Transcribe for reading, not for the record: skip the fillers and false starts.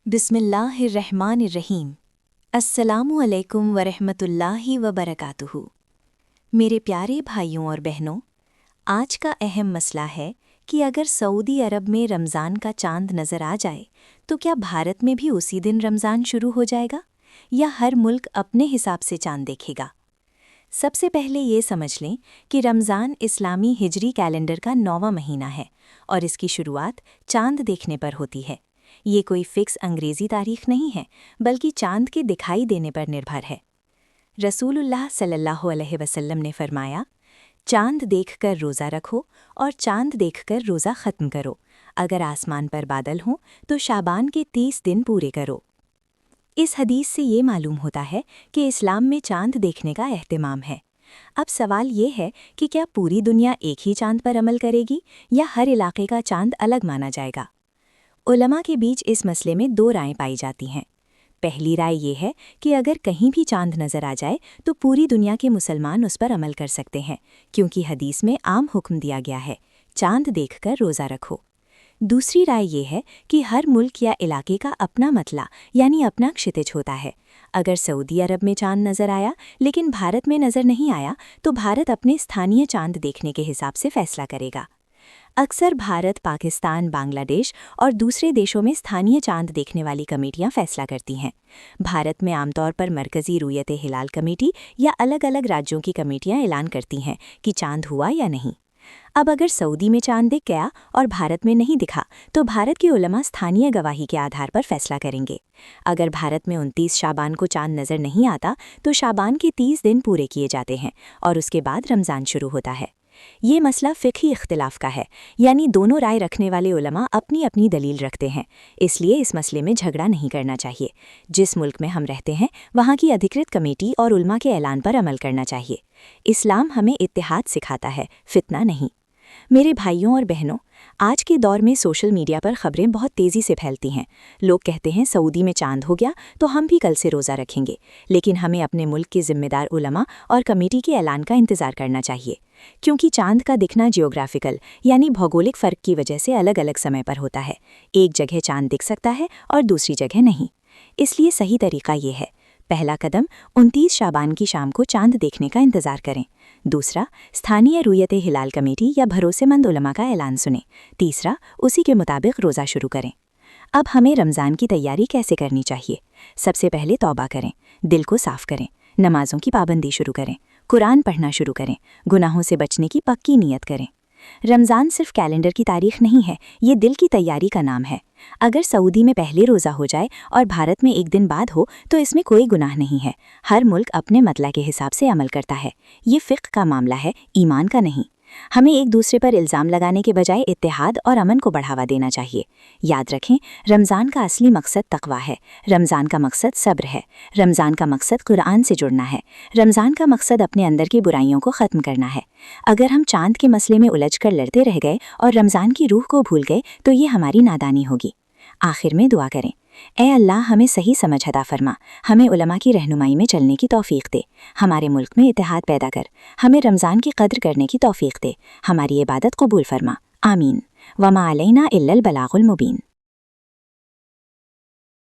बिस्मिल्लाहिर्रहमानिर्रहीम। अस्सलामु अलैकुम वरहमतुल्लाहि वबरकातुहू। मेरे प्यारे भाइयों और बहनों, आज का अहम मसला है कि अगर सऊदी अरब में रमज़ान का चांद नज़र आ जाए तो क्या भारत में भी उसी दिन रमज़ान शुरू हो जाएगा या हर मुल्क अपने हिसाब से चांद देखेगा। सबसे पहले ये समझ लें कि रमज़ान इस्लामी हिजरी कैलेंडर का 9वां महीना है और इसकी शुरुआत चांद देखने पर होती है। ये कोई फिक्स अंग्रेज़ी तारीख नहीं है, बल्कि चांद के दिखाई देने पर निर्भर है। रसूलुल्लाह सल्लल्लाहु अलैहि वसल्लम ने फरमाया, चांद देखकर रोज़ा रखो और चांद देखकर रोज़ा ख़त्म करो। अगर आसमान पर बादल हों तो शाबान के 30 दिन पूरे करो। इस हदीस से ये मालूम होता है कि इस्लाम में चांद देखने का एहतिमाम है। अब सवाल ये है कि क्या पूरी दुनिया एक ही चांद पर अमल करेगी या हर इलाके का चांद अलग माना जाएगा। उलमा के बीच इस मसले में 2 रायें पाई जाती हैं। पहली राय ये है कि अगर कहीं भी चांद नज़र आ जाए तो पूरी दुनिया के मुसलमान उस पर अमल कर सकते हैं, क्योंकि हदीस में आम हुक्म दिया गया है, चांद देखकर रोज़ा रखो। दूसरी राय ये है कि हर मुल्क या इलाके का अपना मतला यानी अपना क्षितिज होता है। अगर सऊदी अरब में चांद नज़र आया लेकिन भारत में नज़र नहीं आया तो भारत अपने स्थानीय चांद देखने के हिसाब से फैसला करेगा। अक्सर भारत, पाकिस्तान, बांग्लादेश और दूसरे देशों में स्थानीय चांद देखने वाली कमेटियां फैसला करती हैं। भारत में आमतौर पर मरकज़ी रुयत हिलाल कमेटी या अलग अलग राज्यों की कमेटियां ऐलान करती हैं कि चांद हुआ या नहीं। अब अगर सऊदी में चांद दिख गया और भारत में नहीं दिखा तो भारत के उलमा स्थानीय गवाही के आधार पर फैसला करेंगे। अगर भारत में 29 शाबान को चांद नज़र नहीं आता तो शाबान के 30 दिन पूरे किए जाते हैं और उसके बाद रमज़ान शुरू होता है। ये मसला फ़िक़ही इख्तिलाफ़ का है, यानी दोनों राय रखने वाले उलमा अपनी अपनी दलील रखते हैं, इसलिए इस मसले में झगड़ा नहीं करना चाहिए। जिस मुल्क में हम रहते हैं वहाँ की अधिकृत कमेटी और उलमा के ऐलान पर अमल करना चाहिए। इस्लाम हमें इत्तेहाद सिखाता है, फितना नहीं। मेरे भाइयों और बहनों, आज के दौर में सोशल मीडिया पर खबरें बहुत तेज़ी से फैलती हैं। लोग कहते हैं सऊदी में चांद हो गया तो हम भी कल से रोज़ा रखेंगे, लेकिन हमें अपने मुल्क के ज़िम्मेदार उलमा और कमेटी के ऐलान का इंतज़ार करना चाहिए, क्योंकि चांद का दिखना जियोग्राफिकल यानी भौगोलिक फ़र्क की वजह से अलग अलग समय पर होता है। एक जगह चांद दिख सकता है और दूसरी जगह नहीं। इसलिए सही तरीका ये है, पहला कदम 29 शाबान की शाम को चांद देखने का इंतज़ार करें। दूसरा, स्थानीय रुयत हिलाल कमेटी या भरोसेमंद उलमा का ऐलान सुनें। तीसरा, उसी के मुताबिक रोज़ा शुरू करें। अब हमें रमज़ान की तैयारी कैसे करनी चाहिए। सबसे पहले तौबा करें, दिल को साफ़ करें, नमाज़ों की पाबंदी शुरू करें, कुरान पढ़ना शुरू करें, गुनाहों से बचने की पक्की नीयत करें। रमज़ान सिर्फ कैलेंडर की तारीख नहीं है, ये दिल की तैयारी का नाम है। अगर सऊदी में पहले रोज़ा हो जाए और भारत में एक दिन बाद हो तो इसमें कोई गुनाह नहीं है। हर मुल्क अपने मतला के हिसाब से अमल करता है। ये फ़िक़्ह का मामला है, ईमान का नहीं। हमें एक दूसरे पर इल्ज़ाम लगाने के बजाय इत्तेहाद और अमन को बढ़ावा देना चाहिए। याद रखें, रमज़ान का असली मकसद तक़वा है, रमज़ान का मकसद सब्र है, रमज़ान का मकसद कुरान से जुड़ना है, रमज़ान का मकसद अपने अंदर की बुराइयों को ख़त्म करना है। अगर हम चांद के मसले में उलझ कर लड़ते रह गए और रमज़ान की रूह को भूल गए तो ये हमारी नादानी होगी। आखिर में दुआ करें, ए अल्लाह हमें सही समझ अता फरमा, हमें उलमा की रहनुमाई में चलने की तौफ़ीक़ दे, हमारे मुल्क में इत्तेहाद पैदा कर, हमें रमज़ान की कद्र करने की तौफ़ीक़ दे, हमारी इबादत कबूल फरमा। आमीन। वमा अलैना इल्लल बलागुल मुबीन।